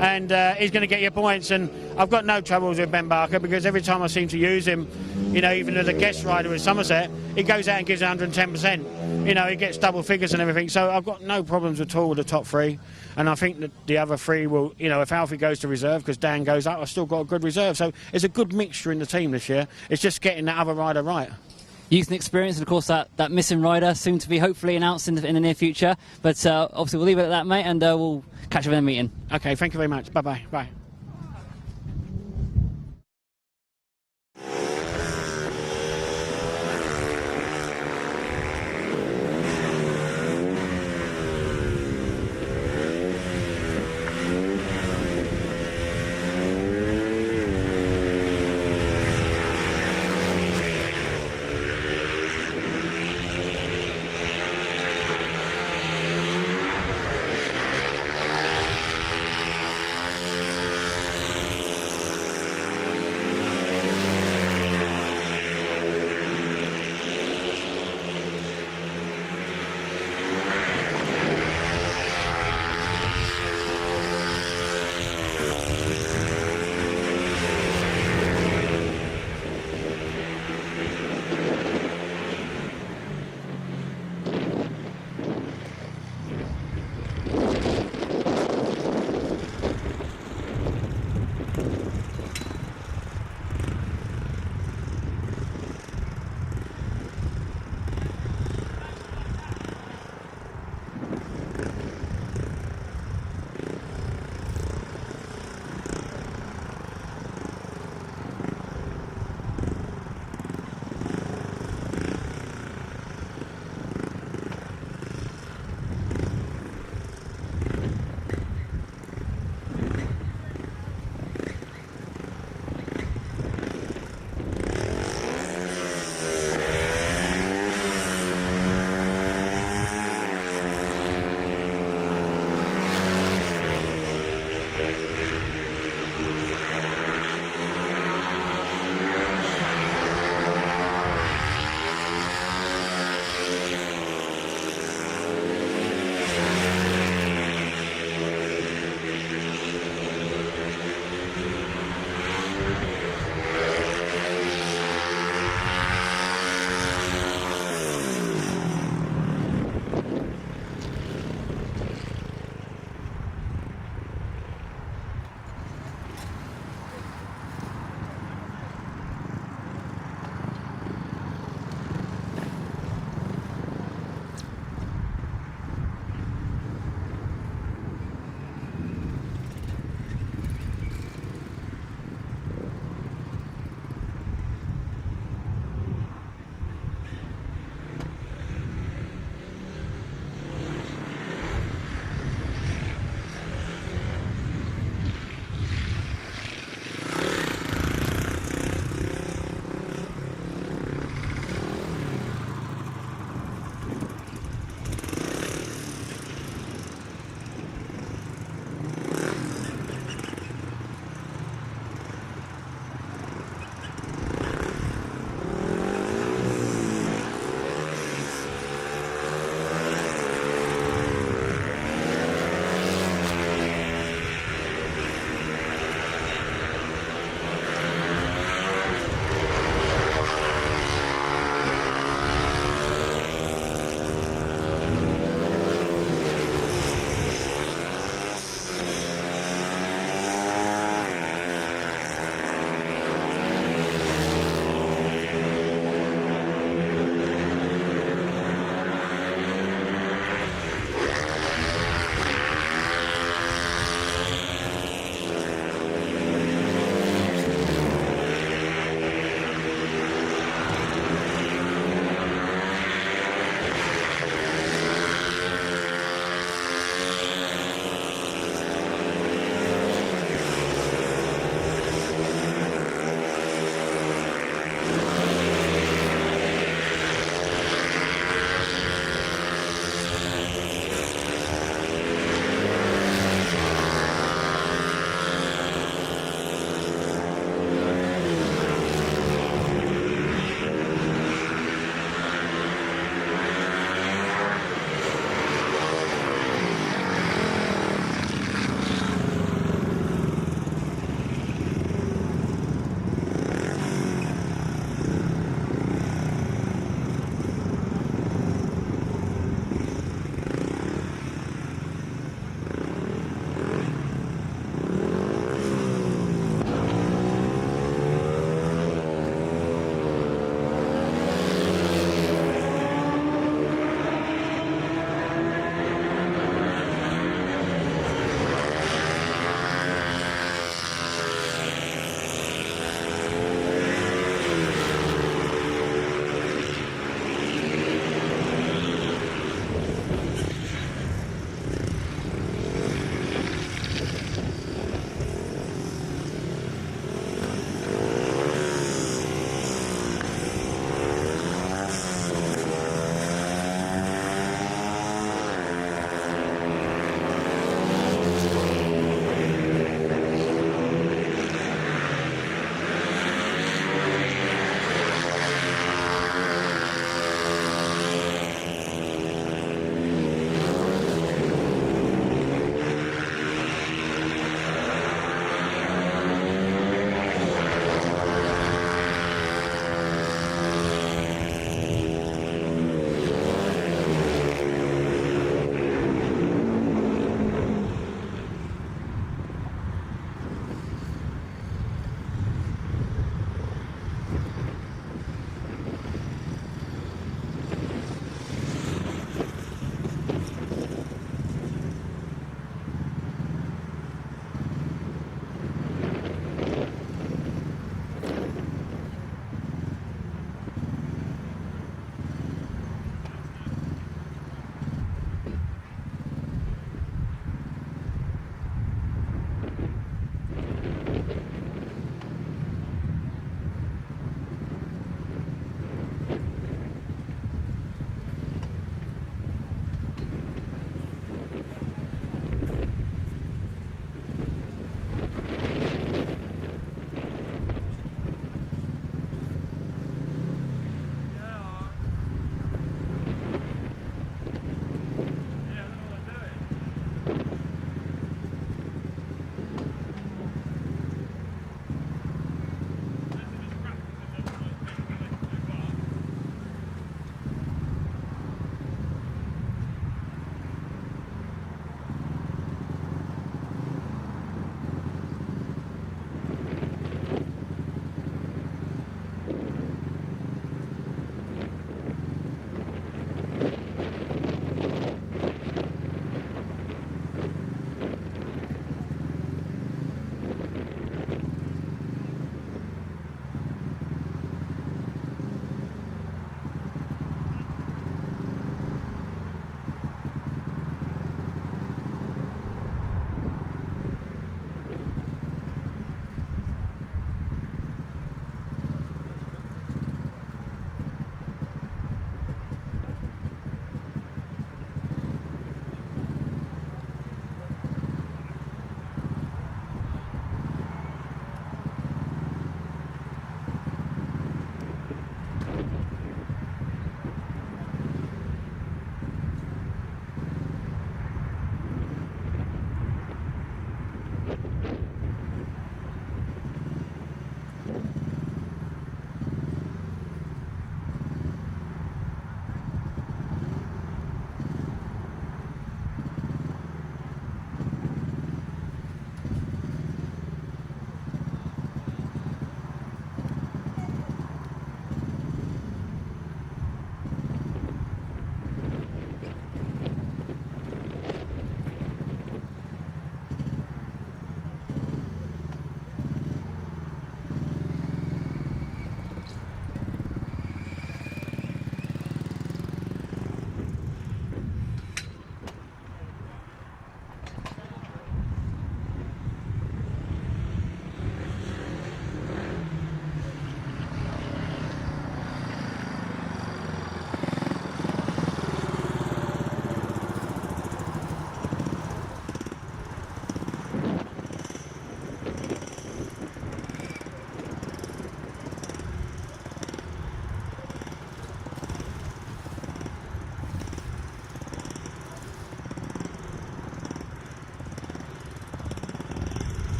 and he's going to get your points. And I've got no troubles with Ben Barker, because every time I seem to use him, you know, even as a guest rider with Somerset, he goes out and gives 110%. You know, he gets double figures and everything. So I've got no problems at all with the top 3. And I think that the other 3 will, you know, if Alfie goes to reserve because Dan goes up, I've still got a good reserve. So it's a good mixture in the team this year. It's just getting that other rider right. Youth and experience, and of course that missing rider soon to be hopefully announced in the near future. But obviously we'll leave it at that, mate, and we'll catch you in the meeting. Okay, thank you very much. Bye-bye. Bye.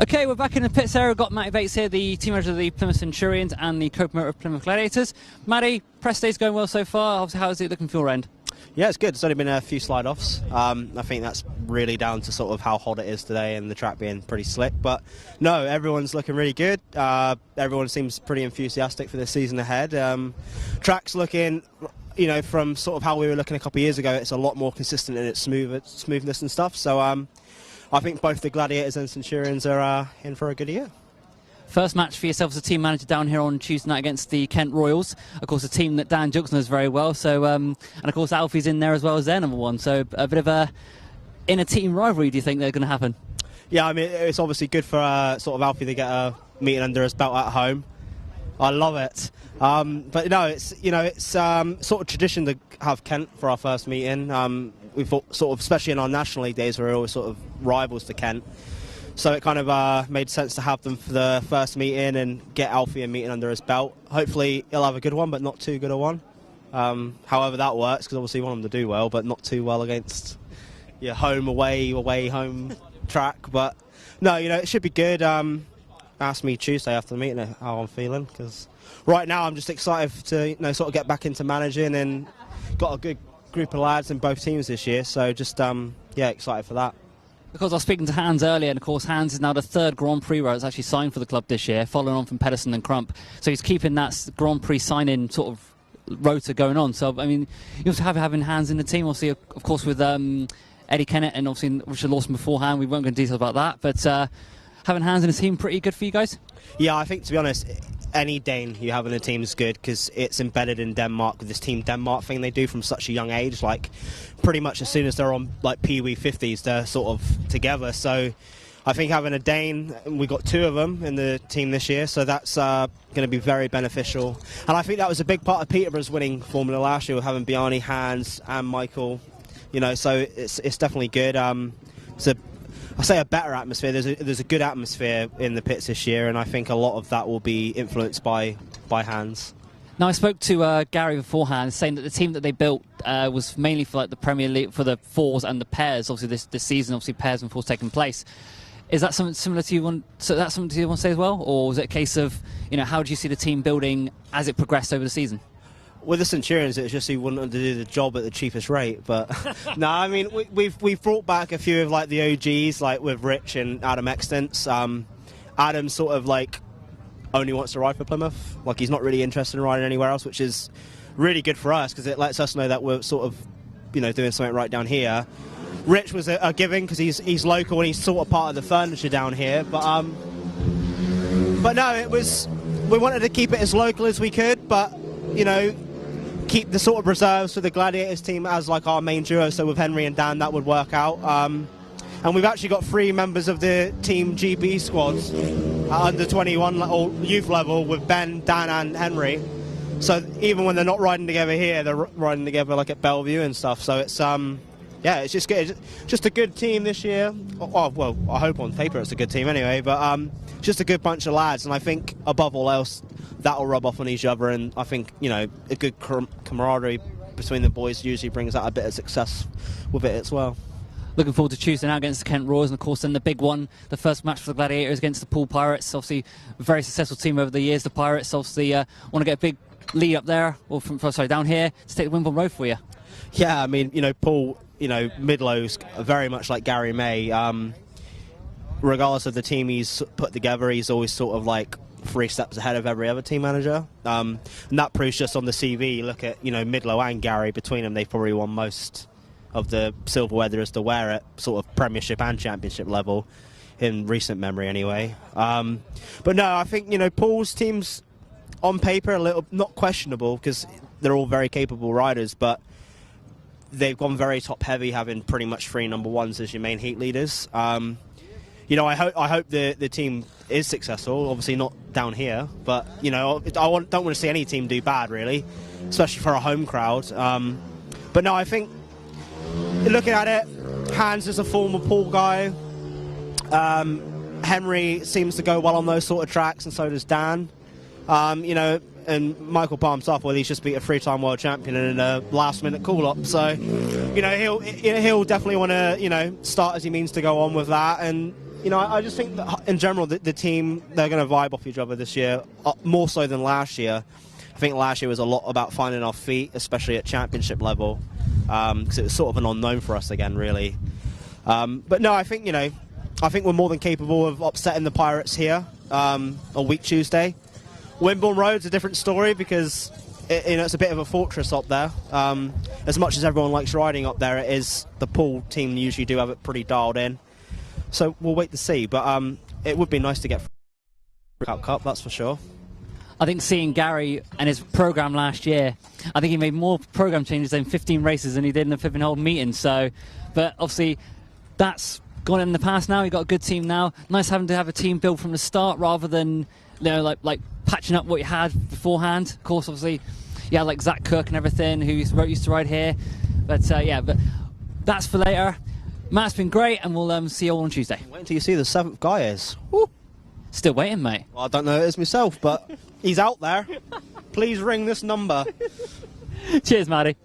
Okay, we're back in the pits area. We've got Matty Bates here, the team manager of the Plymouth Centurions and the co-promoter of Plymouth Gladiators. Matty, press day's going well so far. Obviously, how is it looking for your end? Yeah, it's good. There's only been a few slide-offs. I think that's really down to sort of how hot it is today and the track being pretty slick. But no, everyone's looking really good. Everyone seems pretty enthusiastic for the season ahead. Track's looking, you know, from sort of how we were looking a couple of years ago, it's a lot more consistent in its smoothness and stuff. So I think both the Gladiators and Centurions are in for a good year. First match for yourself as a team manager down here on Tuesday night against the Kent Royals. Of course, a team that Dan Juggs knows very well. So, and of course, Alfie's in there as well as their number one. So, a bit of a inner team rivalry. Do you think they're going to happen? Yeah, I mean, it's obviously good for sort of Alfie to get a meeting under his belt at home. I love it. But no, it's sort of tradition to have Kent for our first meeting. We thought sort of, especially in our National League days, we're always sort of rivals to Kent. So it kind of made sense to have them for the first meeting and get Alfie a meeting under his belt. Hopefully he'll have a good one, but not too good a one. However that works, because obviously you want him to do well, but not too well against your home, away, home track. But no, you know, it should be good. Ask me Tuesday after the meeting how I'm feeling, because right now I'm just excited to sort of get back into managing, and got a good group of lads in both teams this year. So just yeah, excited for that. Because I was speaking to Hans earlier, and of course Hans is now the third Grand Prix where it's actually signed for the club this year, following on from Pedersen and Crump. So he's keeping that Grand Prix sign-in sort of rota going on. So, I mean, you also have having Hans in the team, obviously, of course, with Eddie Kennett and obviously Richard Lawson beforehand. We won't go into details about that, but having Hans in the team pretty good for you guys? Yeah, I think, to be honest, any Dane you have in a team is good, because it's embedded in Denmark with this Team Denmark thing they do from such a young age. Like, pretty much as soon as they're on like Pee-wee 50s, they're sort of together. So I think having a Dane, we got two of them in the team this year, so that's going to be very beneficial. And I think that was a big part of Peterborough's winning formula last year, having Bjarni, Hans and Michael. You know, so it's definitely good. I say a better atmosphere. There's a good atmosphere in the pits this year, and I think a lot of that will be influenced by Hans. Now, I spoke to Gary beforehand, saying that the team that they built was mainly for like the Premier League, for the fours and the pairs. Obviously, this season, obviously pairs and fours taking place. Is that something similar to you? So that's something you want to say as well, or was it a case of, you know, how do you see the team building as it progressed over the season? With the Centurions, it's just he wanted to do the job at the cheapest rate. But no, I mean, we've brought back a few of like the OGs, like with Rich and Adam Extents. Adam sort of like only wants to ride for Plymouth. Like, he's not really interested in riding anywhere else, which is really good for us, because it lets us know that we're sort of, you know, doing something right down here. Rich was a giving, because he's local and he's sort of part of the furniture down here. But no, we wanted to keep it as local as we could, but, you know, keep the sort of reserves for the Gladiators team as like our main duo. So with Henry and Dan, that would work out. And we've actually got 3 members of the Team GB squads at under 21 or youth level, with Ben, Dan and Henry. So even when they're not riding together here, they're riding together like at Bellevue and stuff. So it's yeah, it's just good. It's just a good team this year. Oh, well, I hope on paper it's a good team anyway, but just a good bunch of lads, and I think above all else that'll rub off on each other, and I think, you know, a good camaraderie between the boys usually brings out a bit of success with it as well. Looking forward to Tuesday now against the Kent Royals, and of course then the big one, the first match for the Gladiators against the Poole Pirates. Obviously a very successful team over the years, the Pirates. Obviously want to get a big lead up there, or down here, to take the Wimbledon Road for you. Yeah, I mean, you know, Paul, you know, Midlow's very much like Gary May. Regardless of the team he's put together, he's always sort of like 3 steps ahead of every other team manager. And that proves just on the CV. You look at, you know, Midlow and Gary, between them, they've probably won most of the silverware there is to wear at sort of Premiership and Championship level, in recent memory anyway. But no, I think, you know, Paul's team's on paper a little, not questionable, because they're all very capable riders, but they've gone very top heavy, having pretty much 3 number ones as your main heat leaders. You know, I hope the team is successful. Obviously not down here, but, you know, don't want to see any team do bad, really, especially for a home crowd. But no, I think, looking at it, Hans is a former Poole guy. Henry seems to go well on those sort of tracks, and so does Dan. You know, and Michael palms off, well, he's just beat a 3-time world champion in a last-minute call-up. So, you know, he'll definitely want to, you know, start as he means to go on with that. And You know, I just think that in general the team, they're going to vibe off each other this year, more so than last year. I think last year was a lot about finding our feet, especially at championship level, because it was sort of an unknown for us again, really. But no, I think, you know, I think we're more than capable of upsetting the Pirates here on week Tuesday. Wimborne Road's a different story because it's a bit of a fortress up there. As much as everyone likes riding up there, it is the pool team usually do have it pretty dialed in. So we'll wait to see. But it would be nice to get Cup, that's for sure. I think seeing Gary and his program last year, I think he made more program changes in 15 races than he did in the Flipping Hold meeting. So, but obviously that's gone in the past now. You've got a good team now. Nice having to have a team built from the start rather than, you know, like patching up what you had beforehand. Of course, obviously, yeah, like Zach Cook and everything, who used to ride here. But yeah, but that's for later. Matt's been great, and we'll see you all on Tuesday. Wait until you see the 7th guy is. Woo. Still waiting, mate. Well, I don't know who it is myself, but he's out there. Please ring this number. Cheers, Matty.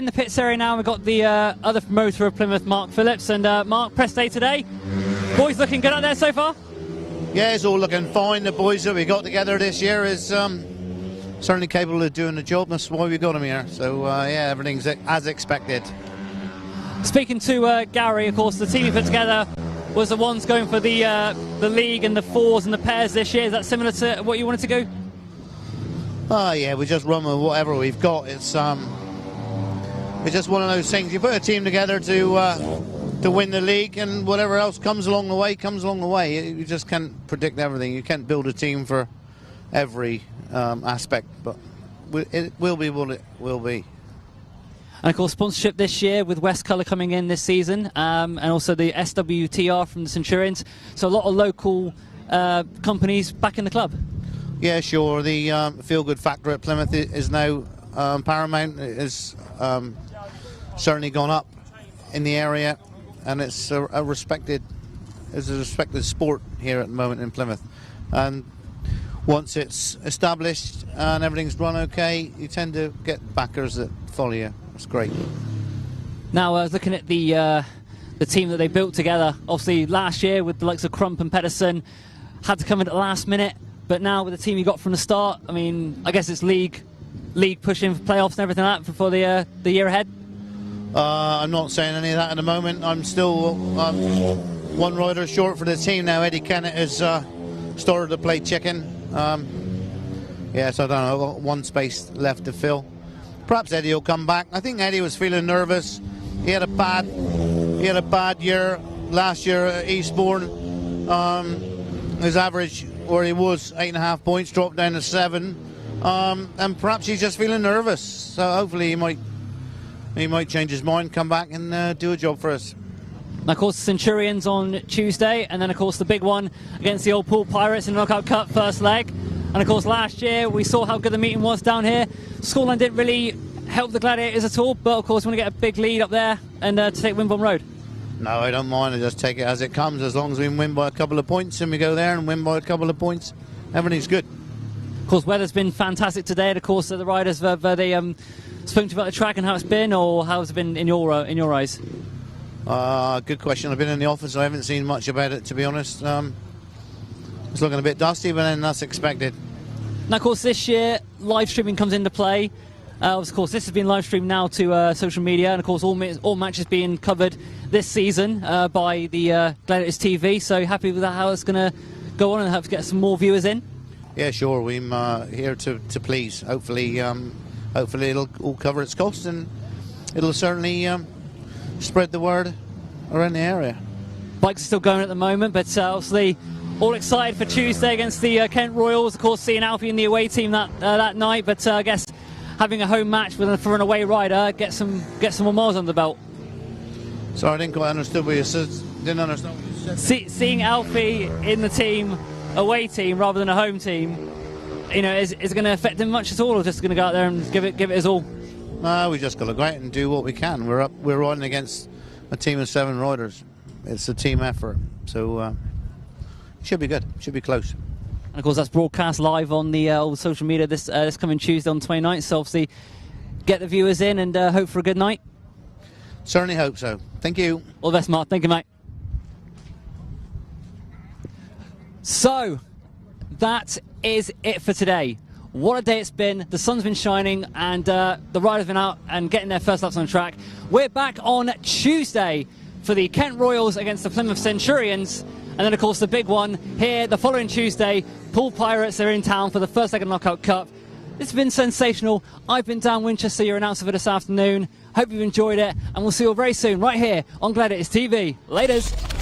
in the pits area now. We've got the other promoter of Plymouth, Mark Phillips. And Mark, press day today. Boys looking good out there so far? Yeah, it's all looking fine. The boys that we got together this year is certainly capable of doing the job. That's why we got them here. So, yeah, everything's as expected. Speaking to Gary, of course, the team you put together was the ones going for the league and the fours and the pairs this year. Is that similar to what you wanted to go? Yeah, we just run with whatever we've got. It's just one of those things. You put a team together to win the league, and whatever else comes along the way comes along the way. You just can't predict everything. You can't build a team for every aspect, but it will be what it will be. And of course, sponsorship this year with West Colour coming in this season, and also the SWTR from the Centurions. So a lot of local companies back in the club. Yeah, sure. The feel-good factor at Plymouth is now paramount. It has certainly gone up in the area, and it's a respected sport here at the moment in Plymouth. And once it's established and everything's run okay, you tend to get backers that follow you. It's great. Now, I was looking at the team that they built together. Obviously, last year with the likes of Crump and Pedersen, had to come in at the last minute. But now with the team you got from the start, I mean, I guess it's league pushing for playoffs and everything like that for the year ahead. I'm not saying any of that at the moment. I'm still one rider short for the team now. Eddie Kennett has started to play chicken. Yeah, so I don't know. I've got one space left to fill. Perhaps Eddie will come back. I think Eddie was feeling nervous. He had a bad year last year at Eastbourne. His average, where he was 8.5 points, dropped down to 7. And perhaps he's just feeling nervous. So hopefully he might change his mind, come back and do a job for us. And of course, Centurions on Tuesday, and then of course the big one against the old Pool Pirates in the Knockout Cup first leg. And of course last year we saw how good the meeting was down here. Scoreline didn't really help the Gladiators at all, but of course we want to get a big lead up there and to take Wimborne Road. No, I don't mind. I just take it as it comes. As long as we win by a couple of points and we go there and win by a couple of points, everything's good. Of course, weather's been fantastic today. And of course, the riders have they spoken to you about the track and how it's been, or how has it been in your eyes? Good question. I've been in the office. I haven't seen much about it, to be honest. It's looking a bit dusty, but then that's expected. Now, of course, this year live streaming comes into play. Of course, this has been live streamed now to social media, and of course, all matches being covered this season by the Gladiators TV. So happy with that, how it's going to go on, and hope to get some more viewers in. Yeah, sure. We're here to please. Hopefully it'll all cover its costs, and it'll certainly spread the word around the area. Bikes are still going at the moment, but obviously all excited for Tuesday against the Kent Royals. Of course, seeing Alfie in the away team that night, but I guess having a home match for an away rider, get some more miles under the belt. Sorry, I didn't quite understand what you said. Didn't understand what you said. Seeing Alfie in the team, away team rather than a home team, you know, is it going to affect him much at all, or just going to go out there and give it his all? No, we just got to go out and do what we can. We're riding against a team of 7 riders. It's a team effort, so it should be good. Should be close. And of course, that's broadcast live on the old social media this coming Tuesday on the 29th. So obviously, get the viewers in and hope for a good night. Certainly hope so. Thank you. All the best, Mark. Thank you, mate. So, that is it for today. What a day it's been. The sun's been shining and the riders have been out and getting their first laps on the track. We're back on Tuesday for the Kent Royals against the Plymouth Centurions. And then, of course, the big one here the following Tuesday. Pool Pirates are in town for the first leg of the Knockout Cup. It's been sensational. I've been Dan Winchester, your announcer for this afternoon. Hope you've enjoyed it. And we'll see you all very soon right here on Gladiators TV. Laters.